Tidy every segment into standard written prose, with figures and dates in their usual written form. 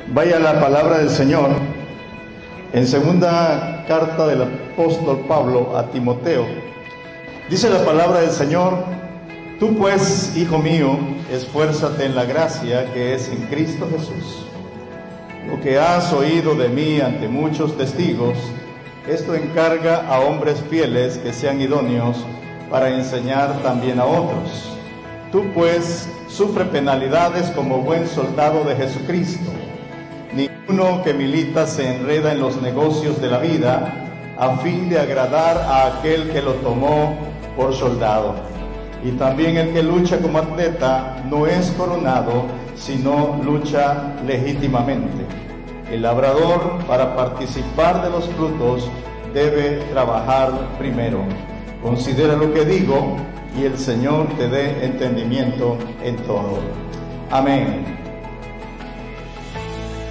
Vaya la palabra del Señor en segunda carta del apóstol Pablo a Timoteo. Dice la palabra del Señor: tú pues, hijo mío, esfuérzate en la gracia que es en Cristo Jesús. Lo que has oído de mí ante muchos testigos, esto encarga a hombres fieles que sean idóneos para enseñar también a otros. Tú pues sufre penalidades como buen soldado de Jesucristo. Ninguno que milita se enreda en los negocios de la vida a fin de agradar a aquel que lo tomó por soldado. Y también el que lucha como atleta no es coronado, sino lucha legítimamente. El labrador, para participar de los frutos, debe trabajar primero. Considera lo que digo, y el Señor te dé entendimiento en todo. Amén.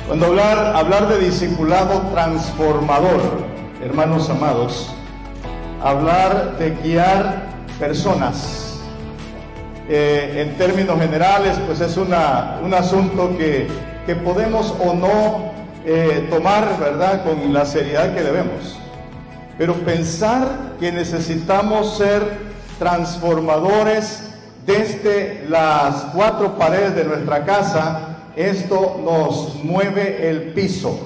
Cuando hablar de discipulado transformador, hermanos amados, hablar de guiar personas, en términos generales, pues es un asunto que podemos o no tomar, ¿verdad?, con la seriedad que debemos. Pero pensar que necesitamos ser transformadores desde las cuatro paredes de nuestra casa, esto nos mueve el piso,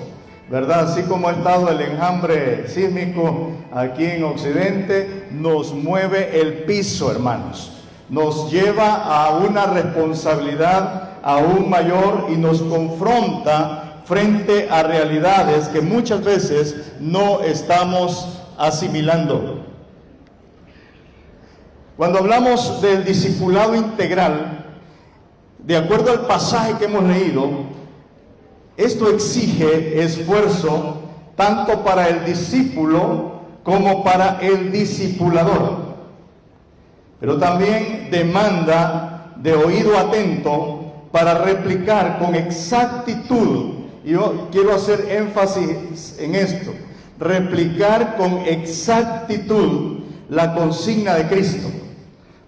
¿verdad? Así como ha estado el enjambre sísmico aquí en Occidente, nos mueve el piso, hermanos. Nos lleva a una responsabilidad aún mayor y nos confronta frente a realidades que muchas veces no estamos asimilando. Cuando hablamos del discipulado integral, de acuerdo al pasaje que hemos leído, esto exige esfuerzo tanto para el discípulo como para el discipulador. Pero también demanda de oído atento para replicar con exactitud. Y yo quiero hacer énfasis en esto: replicar con exactitud la consigna de Cristo.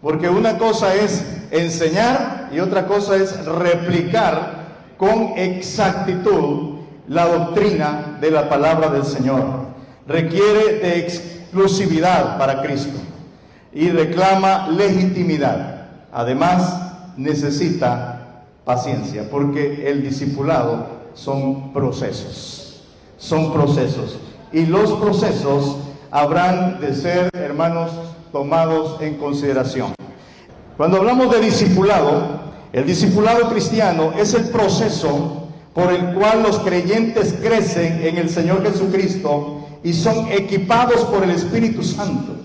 Porque una cosa es enseñar y otra cosa es replicar con exactitud la doctrina de la palabra del Señor. Requiere de exclusividad para Cristo y reclama legitimidad. Además, necesita paciencia, porque el discipulado son procesos. Y los procesos habrán de ser, hermanos, tomados en consideración. Cuando hablamos de discipulado, el discipulado cristiano es el proceso por el cual los creyentes crecen en el Señor Jesucristo y son equipados por el Espíritu Santo,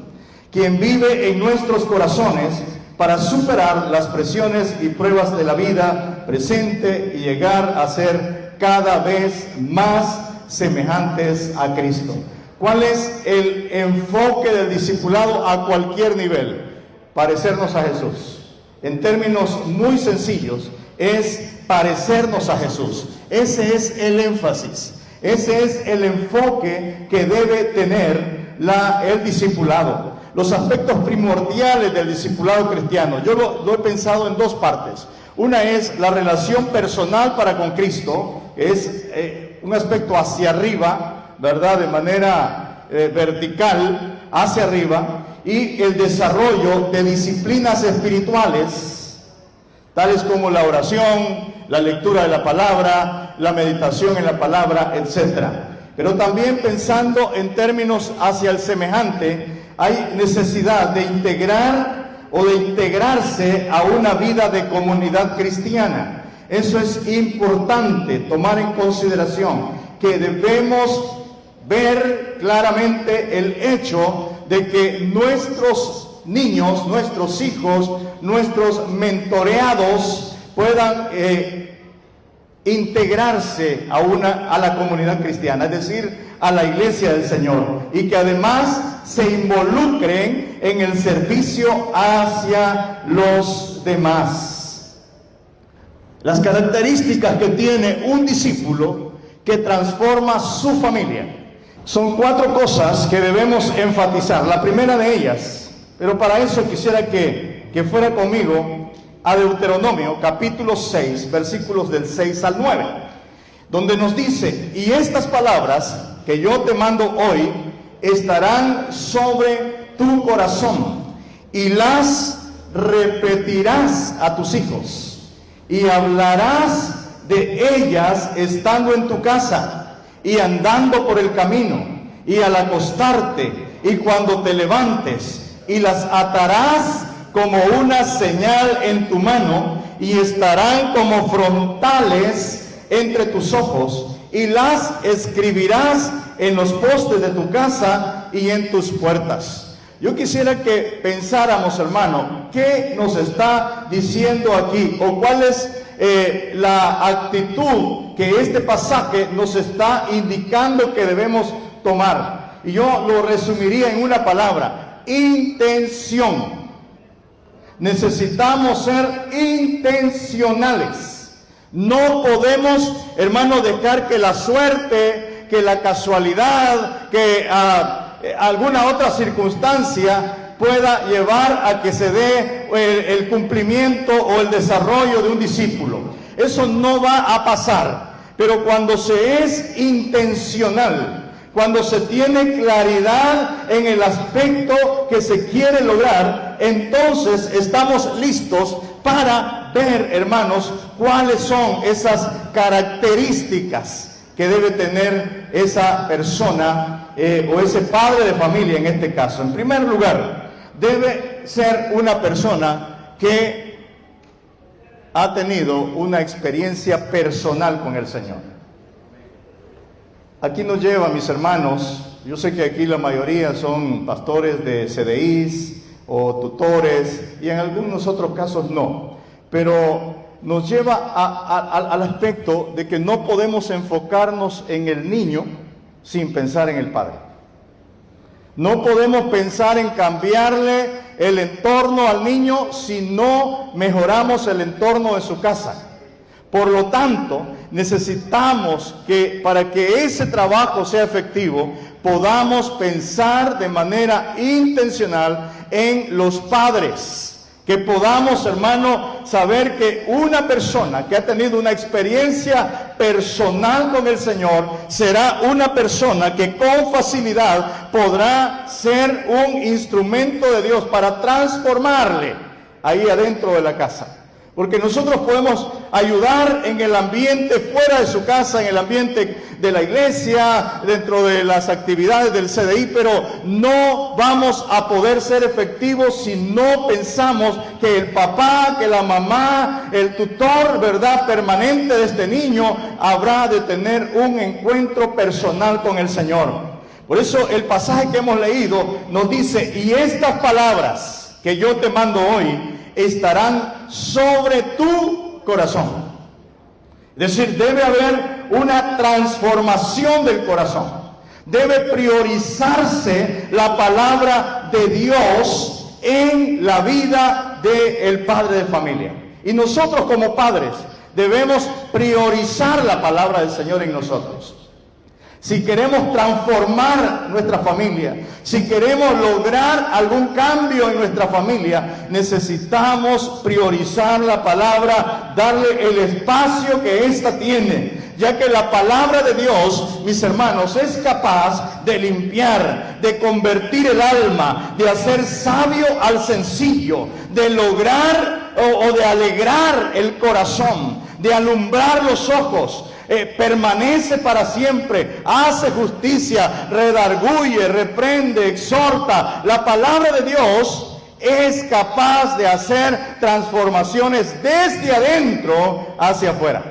quien vive en nuestros corazones para superar las presiones y pruebas de la vida presente y llegar a ser cada vez más semejantes a Cristo. ¿Cuál es el enfoque del discipulado a cualquier nivel? Parecernos a Jesús. En términos muy sencillos, es parecernos a Jesús. Ese es el énfasis. Ese es el enfoque que debe tener el discipulado. Los aspectos primordiales del discipulado cristiano, yo lo he pensado en dos partes. Una es la relación personal para con Cristo, que es un aspecto hacia arriba, ¿verdad?, de manera vertical, hacia arriba, y el desarrollo de disciplinas espirituales, tales como la oración, la lectura de la palabra, la meditación en la palabra, etc. Pero también pensando en términos hacia el semejante, hay necesidad de integrar o de integrarse a una vida de comunidad cristiana. Eso es importante tomar en consideración, que debemos ver claramente el hecho de que nuestros niños, nuestros hijos, nuestros mentoreados puedan integrarse a la comunidad cristiana, es decir, a la iglesia del Señor, y que además se involucren en el servicio hacia los demás. Las características que tiene un discípulo que transforma su familia son cuatro cosas que debemos enfatizar. La primera de ellas, pero para eso quisiera que fuera conmigo a Deuteronomio capítulo 6, versículos del 6 al 9. donde nos dice: y estas palabras que yo te mando hoy estarán sobre tu corazón, y las repetirás a tus hijos, y hablarás de ellas estando en tu casa, y andando por el camino, y al acostarte, y cuando te levantes, y las atarás como una señal en tu mano, y estarán como frontales entre tus ojos, y las escribirás en los postes de tu casa y en tus puertas. Yo quisiera que pensáramos, hermano, ¿qué nos está diciendo aquí? ¿O cuál es la actitud que este pasaje nos está indicando que debemos tomar? Y yo lo resumiría en una palabra: intención. Necesitamos ser intencionales. No podemos, hermano, dejar que la suerte, que la casualidad, que alguna otra circunstancia pueda llevar a que se dé el cumplimiento o el desarrollo de un discípulo. Eso no va a pasar. Pero cuando se es intencional, cuando se tiene claridad en el aspecto que se quiere lograr, entonces estamos listos para ver, hermanos, cuáles son esas características que debe tener esa persona o ese padre de familia en este caso. En primer lugar, debe ser una persona que ha tenido una experiencia personal con el Señor. Aquí nos lleva, mis hermanos, yo sé que aquí la mayoría son pastores de CDIs o tutores, y en algunos otros casos no, pero nos lleva al aspecto de que no podemos enfocarnos en el niño sin pensar en el padre. No podemos pensar en cambiarle el entorno al niño si no mejoramos el entorno de su casa. Por lo tanto, necesitamos que para que ese trabajo sea efectivo, podamos pensar de manera intencional en los padres. Que podamos, hermano, saber que una persona que ha tenido una experiencia personal con el Señor será una persona que con facilidad podrá ser un instrumento de Dios para transformarle ahí adentro de la casa. Porque nosotros podemos ayudar en el ambiente fuera de su casa, en el ambiente de la iglesia, dentro de las actividades del CDI, pero no vamos a poder ser efectivos si no pensamos que el papá, que la mamá, el tutor, ¿verdad?, permanente de este niño habrá de tener un encuentro personal con el Señor. Por eso el pasaje que hemos leído nos dice: y estas palabras que yo te mando hoy estarán sobre tu corazón. Es decir, debe haber una transformación del corazón. Debe priorizarse la palabra de Dios en la vida del padre de familia. Y nosotros como padres debemos priorizar la palabra del Señor en nosotros. Si queremos transformar nuestra familia, si queremos lograr algún cambio en nuestra familia, necesitamos priorizar la palabra, darle el espacio que ésta tiene, ya que la palabra de Dios, mis hermanos, es capaz de limpiar, de convertir el alma, de hacer sabio al sencillo, de lograr o de alegrar el corazón, de alumbrar los ojos. Permanece para siempre, hace justicia, redarguye, reprende, exhorta. La palabra de Dios es capaz de hacer transformaciones desde adentro hacia afuera.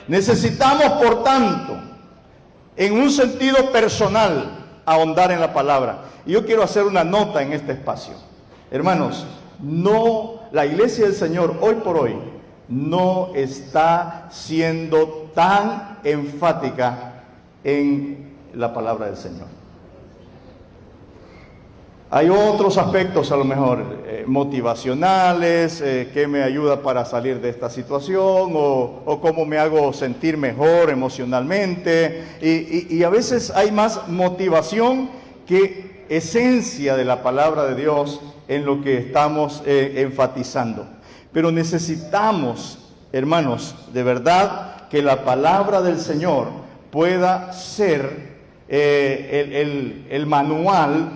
Necesitamos, por tanto, en un sentido personal, ahondar en la palabra. Y yo quiero hacer una nota en este espacio. Hermanos, la iglesia del Señor hoy por hoy no está siendo tan enfática en la palabra del Señor. Hay otros aspectos a lo mejor motivacionales, que me ayuda para salir de esta situación o cómo me hago sentir mejor emocionalmente, y a veces hay más motivación que esencia de la palabra de Dios en lo que estamos enfatizando. Pero necesitamos hermanos, de verdad que la palabra del Señor pueda ser el manual,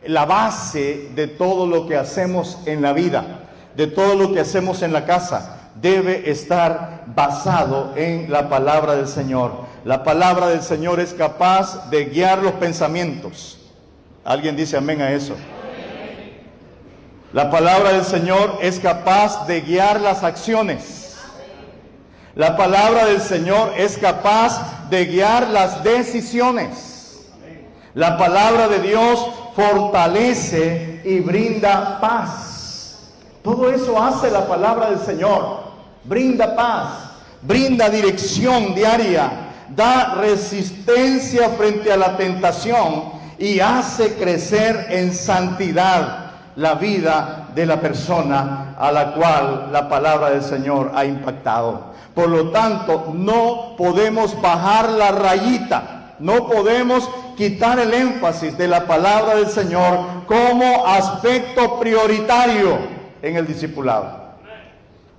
la base de todo lo que hacemos en la vida, de todo lo que hacemos en la casa. Debe estar basado en la palabra del Señor. La palabra del Señor es capaz de guiar los pensamientos. ¿Alguien dice amén a eso? La palabra del Señor es capaz de guiar las acciones. La palabra del Señor es capaz de guiar las decisiones. La palabra de Dios fortalece y brinda paz. Todo eso hace la palabra del Señor. Brinda paz, brinda dirección diaria, da resistencia frente a la tentación y hace crecer en santidad la vida de la persona a la cual la palabra del Señor ha impactado. Por lo tanto, no podemos bajar la rayita, no podemos quitar el énfasis de la palabra del Señor como aspecto prioritario en el discipulado.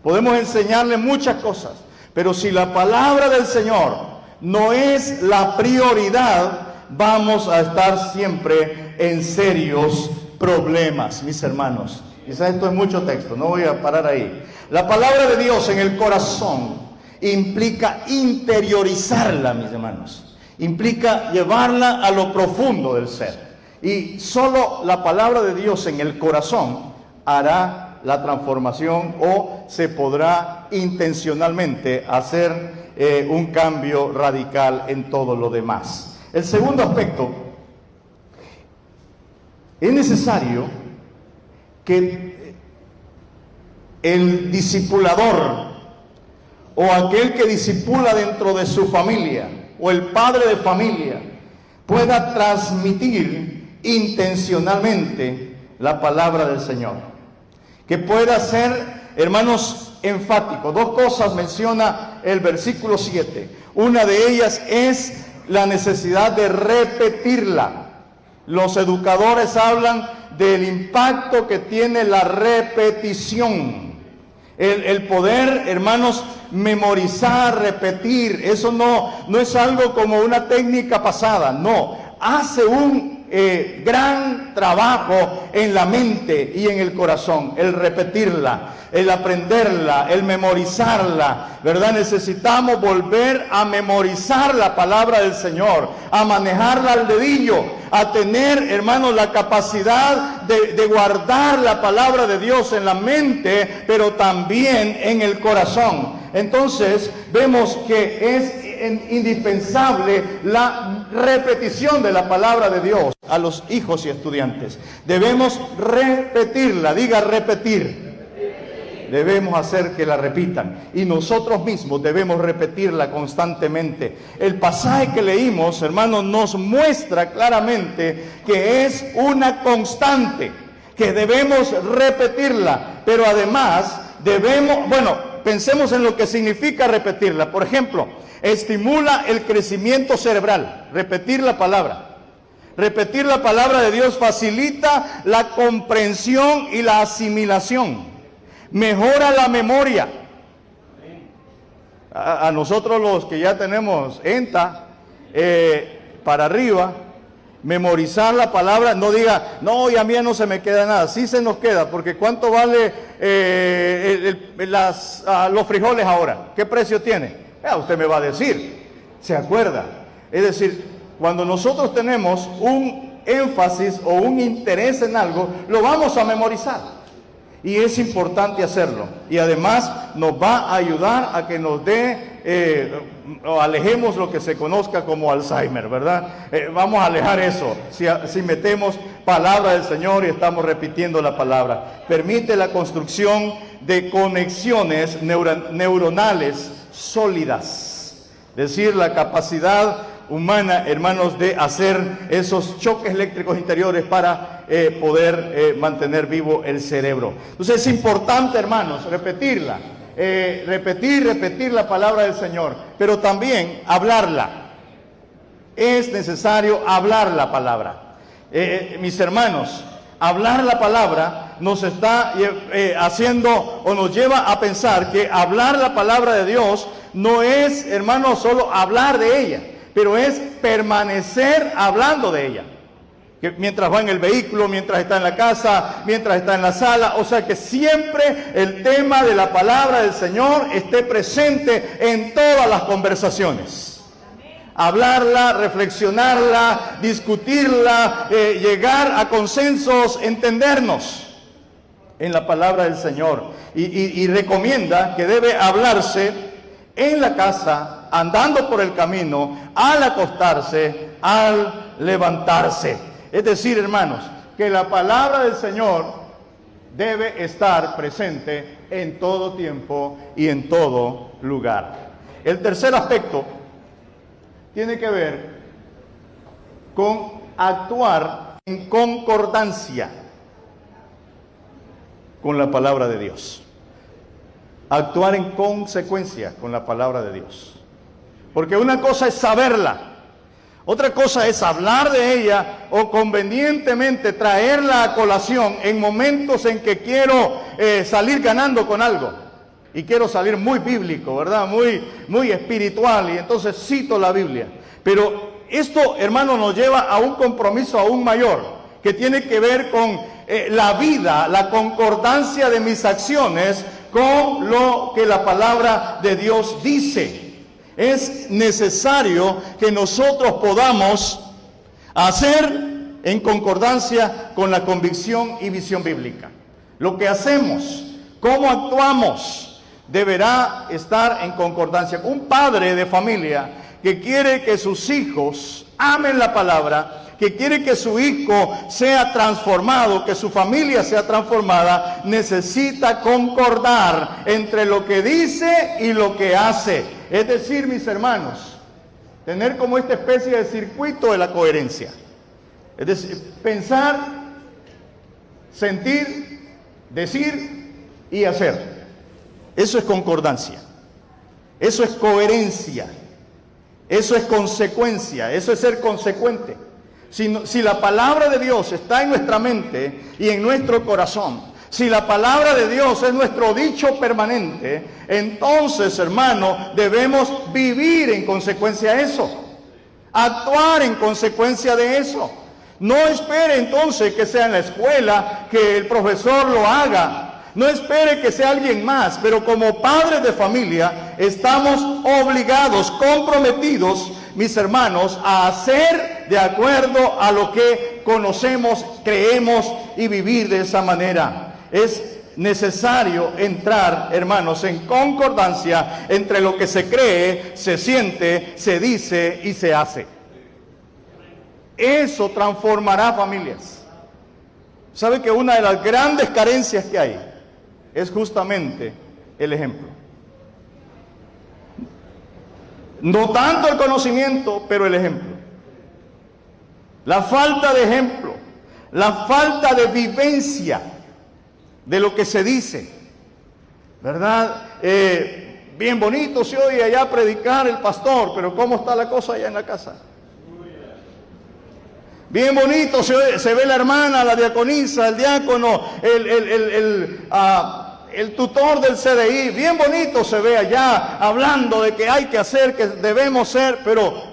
Podemos enseñarle muchas cosas, pero si la palabra del Señor no es la prioridad, vamos a estar siempre en serios problemas, mis hermanos. Quizás esto es mucho texto, no voy a parar ahí. La palabra de Dios en el corazón implica interiorizarla, mis hermanos. Implica llevarla a lo profundo del ser. Y solo la palabra de Dios en el corazón hará la transformación, o se podrá intencionalmente hacer un cambio radical en todo lo demás. El segundo aspecto, es necesario que el discipulador o aquel que discipula dentro de su familia o el padre de familia pueda transmitir intencionalmente la palabra del Señor. Que pueda ser, hermanos, enfático. Dos cosas menciona el versículo 7. Una de ellas es la necesidad de repetirla. Los educadores hablan del impacto que tiene la repetición. El poder, hermanos, memorizar, repetir, eso no es algo como una técnica pasada, no. Hace un gran trabajo en la mente y en el corazón, el repetirla, el aprenderla, el memorizarla, ¿verdad? Necesitamos volver a memorizar la palabra del Señor, a manejarla al dedillo, a tener, hermanos, la capacidad de guardar la palabra de Dios en la mente, pero también en el corazón. Entonces, vemos que es indispensable la repetición de la palabra de Dios a los hijos y estudiantes. Debemos repetirla, diga repetir. Debemos hacer que la repitan y nosotros mismos debemos repetirla constantemente. El pasaje que leímos, hermanos, nos muestra claramente que es una constante, que debemos repetirla, pero además debemos, pensemos en lo que significa repetirla. Por ejemplo, estimula el crecimiento cerebral, repetir la palabra. Repetir la palabra de Dios facilita la comprensión y la asimilación. Mejora la memoria. A nosotros los que ya tenemos ENTA para arriba, memorizar la palabra, no diga, no, y a mí no se me queda nada. Sí se nos queda, porque ¿cuánto vale los frijoles ahora? ¿Qué precio tiene? Usted me va a decir, ¿se acuerda? Es decir, cuando nosotros tenemos un énfasis o un interés en algo, lo vamos a memorizar. Y es importante hacerlo. Y además nos va a ayudar a que nos dé, o alejemos lo que se conozca como Alzheimer, ¿verdad? Vamos a alejar eso, si metemos palabra del Señor y estamos repitiendo la palabra. Permite la construcción de conexiones neuronales sólidas. Es decir, la capacidad humana, hermanos, de hacer esos choques eléctricos interiores para poder mantener vivo el cerebro. Entonces es importante, hermanos, repetirla, repetir la palabra del Señor, pero también hablarla. Es necesario hablar la palabra. Mis hermanos, hablar la palabra nos está haciendo o nos lleva a pensar que hablar la palabra de Dios no es, hermano, solo hablar de ella, pero es permanecer hablando de ella. Que mientras va en el vehículo, mientras está en la casa, mientras está en la sala, o sea que siempre el tema de la palabra del Señor esté presente en todas las conversaciones. Hablarla, reflexionarla, discutirla, llegar a consensos, entendernos en la palabra del Señor. Y recomienda que debe hablarse en la casa, andando por el camino, al acostarse, al levantarse. Es decir, hermanos, que la palabra del Señor debe estar presente en todo tiempo y en todo lugar. El tercer aspecto tiene que ver con actuar en concordancia con la palabra de Dios. Actuar en consecuencia con la palabra de Dios. Porque una cosa es saberla, otra cosa es hablar de ella o convenientemente traerla a colación en momentos en que quiero salir ganando con algo. Y quiero salir muy bíblico, ¿verdad? Muy espiritual, y entonces cito la Biblia. Pero esto, hermano, nos lleva a un compromiso aún mayor, que tiene que ver con la vida, la concordancia de mis acciones con lo que la palabra de Dios dice. Es necesario que nosotros podamos hacer en concordancia con la convicción y visión bíblica. Lo que hacemos, cómo actuamos, deberá estar en concordancia. Un padre de familia que quiere que sus hijos amen la palabra, que quiere que su hijo sea transformado, que su familia sea transformada, necesita concordar entre lo que dice y lo que hace. Es decir, mis hermanos, tener como esta especie de circuito de la coherencia. Es decir, pensar, sentir, decir y hacer. Eso es concordancia. Eso es coherencia. Eso es consecuencia. Eso es ser consecuente. Si la palabra de Dios está en nuestra mente y en nuestro corazón, si la palabra de Dios es nuestro dicho permanente, entonces, hermano, debemos vivir en consecuencia de eso, actuar en consecuencia de eso. No espere entonces que sea en la escuela, que el profesor lo haga. No espere que sea alguien más, pero como padres de familia estamos obligados, comprometidos, mis hermanos, a hacer de acuerdo a lo que conocemos, creemos y vivir de esa manera. Es necesario entrar, hermanos, en concordancia entre lo que se cree, se siente, se dice y se hace. Eso transformará familias. ¿Sabe que una de las grandes carencias que hay es justamente el ejemplo? No tanto el conocimiento, pero el ejemplo. La falta de ejemplo, la falta de vivencia de lo que se dice, ¿verdad? Bien bonito se oye allá predicar el pastor, pero ¿cómo está la cosa allá en la casa? Bien bonito se ve la hermana, la diaconisa, el diácono, el tutor del CDI, bien bonito se ve allá hablando de que hay que hacer, que debemos ser, pero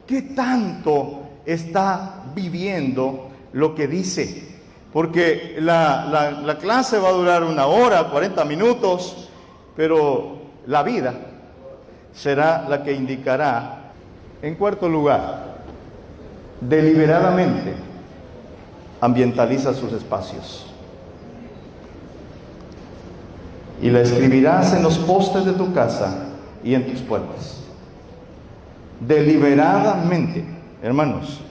¿qué tanto está viviendo lo que dice? Porque la clase va a durar 1 hora, 40 minutos, pero la vida será la que indicará. En cuarto lugar, deliberadamente ambientaliza sus espacios. Y la escribirás en los postes de tu casa y en tus puertas. Deliberadamente, hermanos.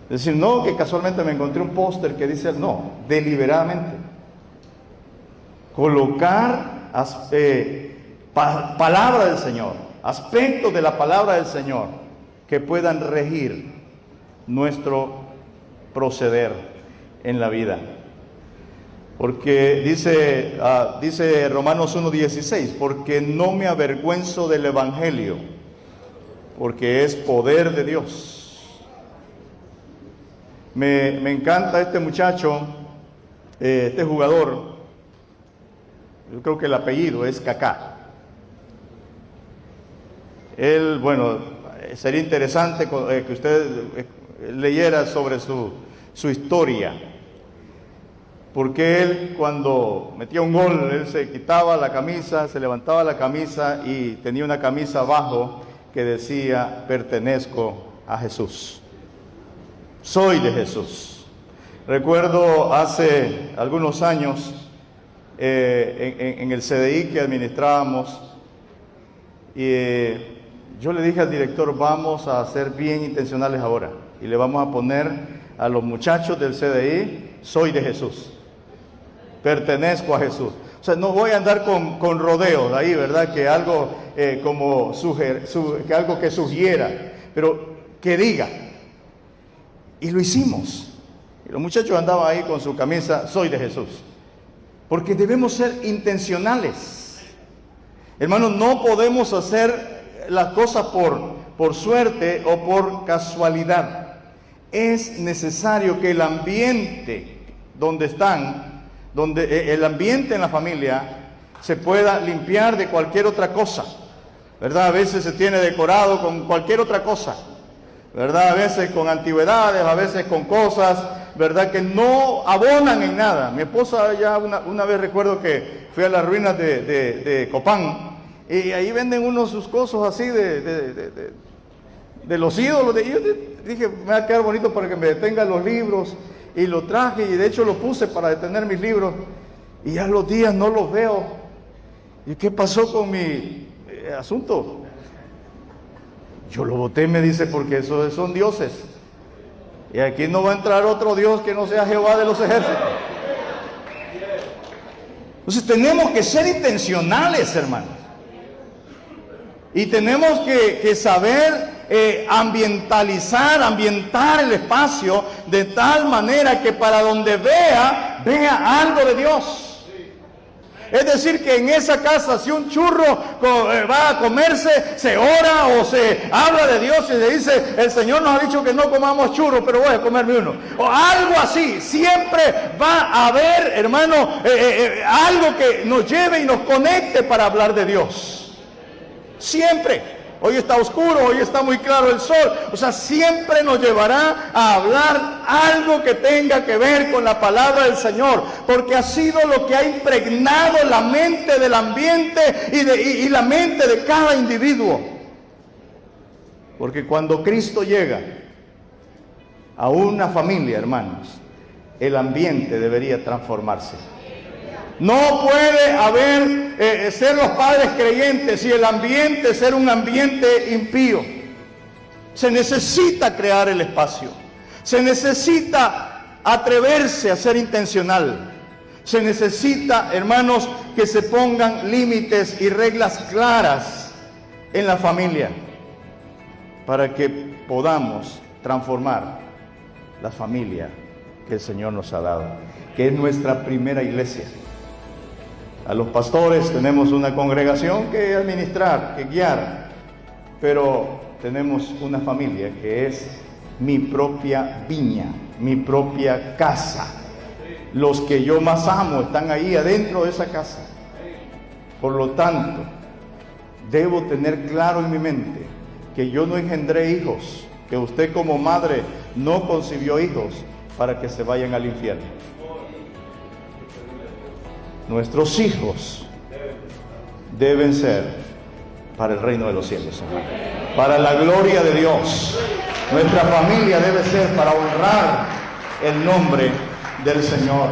Es decir, no que casualmente me encontré un póster que dice, no, deliberadamente. Colocar palabra del Señor, aspectos de la palabra del Señor que puedan regir nuestro proceder en la vida. Porque dice Romanos 1:16, porque no me avergüenzo del Evangelio, porque es poder de Dios. Me encanta este muchacho Este jugador, yo creo que el apellido es Kaká. Él, bueno, sería interesante que usted leyera sobre su historia, porque él cuando metía un gol, él se quitaba la camisa, se levantaba la camisa y tenía una camisa abajo que decía: pertenezco a Jesús, soy de Jesús. Recuerdo hace algunos años en el CDI que administrábamos, y yo le dije al director: vamos a ser bien intencionales ahora y le vamos a poner a los muchachos del CDI: soy de Jesús, pertenezco a Jesús. O sea, no voy a andar con rodeos ahí, ¿verdad? Que algo que algo que sugiera, pero que diga. Y lo hicimos. Y los muchachos andaban ahí con su camisa: soy de Jesús. Porque debemos ser intencionales. Hermanos, no podemos hacer las cosas por suerte o por casualidad. Es necesario que el ambiente el ambiente en la familia se pueda limpiar de cualquier otra cosa, ¿verdad? A veces se tiene decorado con cualquier otra cosa, ¿verdad? A veces con antigüedades, a veces con cosas, ¿verdad?, que no abonan en nada. Mi esposa ya una vez recuerdo que fui a las ruinas de Copán, y ahí venden unos sus cosas así de los ídolos. Y yo dije: me va a quedar bonito para que me detengan los libros. Y lo traje, y de hecho lo puse para detener mis libros. Y ya los días no los veo. ¿Y qué pasó con mi asunto? Yo lo boté, me dice, porque esos son dioses. Y aquí no va a entrar otro Dios que no sea Jehová de los ejércitos. Entonces tenemos que ser intencionales, hermanos. Y tenemos que saber ambientar el espacio de tal manera que para donde vea algo de Dios. Es decir, que en esa casa, si un churro va a comerse, se ora o se habla de Dios y se dice: el Señor nos ha dicho que no comamos churros, pero voy a comerme uno. O algo así. Siempre va a haber, hermano, algo que nos lleve y nos conecte para hablar de Dios. Siempre. Hoy está oscuro, hoy está muy claro el sol. O sea, siempre nos llevará a hablar algo que tenga que ver con la palabra del Señor, porque ha sido lo que ha impregnado la mente del ambiente y la mente de cada individuo. Porque cuando Cristo llega a una familia, hermanos, el ambiente debería transformarse. No puede haber ser los padres creyentes y el ambiente ser un ambiente impío. Se necesita crear el espacio. Se necesita atreverse a ser intencional. Se necesita, hermanos, que se pongan límites y reglas claras en la familia para que podamos transformar la familia que el Señor nos ha dado, que es nuestra primera iglesia. A los pastores tenemos una congregación que administrar, que guiar, pero tenemos una familia que es mi propia viña, mi propia casa. Los que yo más amo están ahí adentro de esa casa. Por lo tanto, debo tener claro en mi mente que yo no engendré hijos, que usted como madre no concibió hijos para que se vayan al infierno. Nuestros hijos deben ser para el reino de los cielos, hermano, para la gloria de Dios. Nuestra familia debe ser para honrar el nombre del Señor.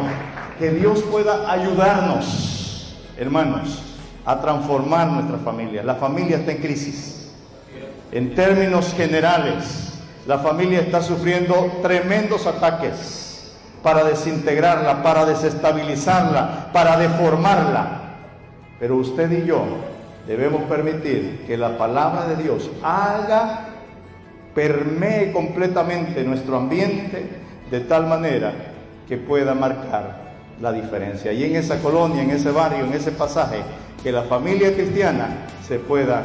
Que Dios pueda ayudarnos, hermanos, a transformar nuestra familia. La familia está en crisis. En términos generales, la familia está sufriendo tremendos ataques para desintegrarla, para desestabilizarla, para deformarla. Pero usted y yo debemos permitir que la palabra de Dios permee completamente nuestro ambiente de tal manera que pueda marcar la diferencia. Y en esa colonia, en ese barrio, en ese pasaje, que la familia cristiana se pueda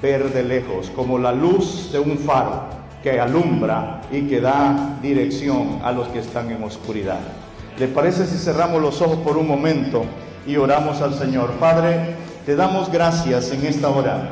ver de lejos como la luz de un faro que alumbra y que da dirección a los que están en oscuridad. ¿Le parece si cerramos los ojos por un momento y oramos al Señor? Padre, te damos gracias en esta hora.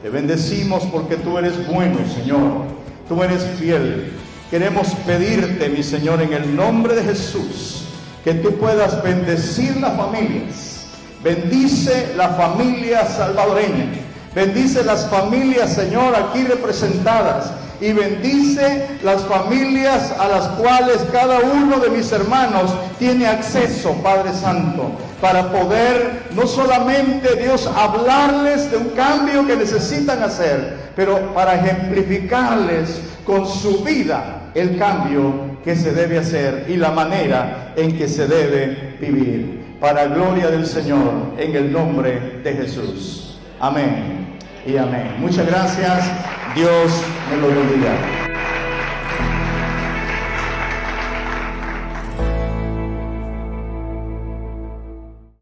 Te bendecimos porque tú eres bueno, Señor. Tú eres fiel. Queremos pedirte, mi Señor, en el nombre de Jesús, que tú puedas bendecir las familias. Bendice la familia salvadoreña. Bendice las familias, Señor, aquí representadas. Y bendice las familias a las cuales cada uno de mis hermanos tiene acceso, Padre Santo, para poder no solamente, Dios, hablarles de un cambio que necesitan hacer, pero para ejemplificarles con su vida el cambio que se debe hacer y la manera en que se debe vivir. Para gloria del Señor, en el nombre de Jesús. Amén y amén. Muchas gracias. Dios me lo bendiga.